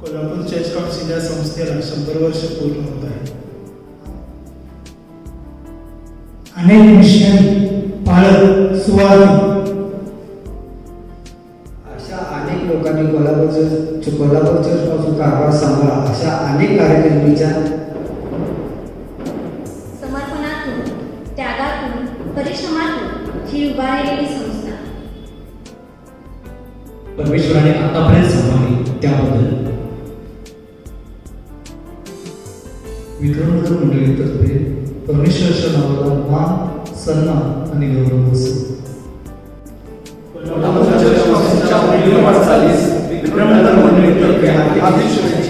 Kolhapur church council या संस्थेला 100 वर्ष पूर्ण होत आहे. अनेक मिशनरी पाळत सुवार्थी अशा अनेक लोकांनी कोल्हापूर चर्च पासून कारभार सांभाळा. अशा अनेक कार्यकर्त्यांच्या समर्पणातून, त्यागातून, परिश्रमातून ही उभारलेली संस्था. परमेश्वराने आतापर्यंत सांभाळली त्याबद्दल मित्रमंडळ मंडळीतर्फे परमेश्वराच्या नावाला मान, सन्मान आणि गौरव असतो. कोल्हापूर चर्च काउन्सिलच्या पुढील वाटचालीस विक्रमनगर मंडळीतर्फे हार्दिक शुभेच्छा.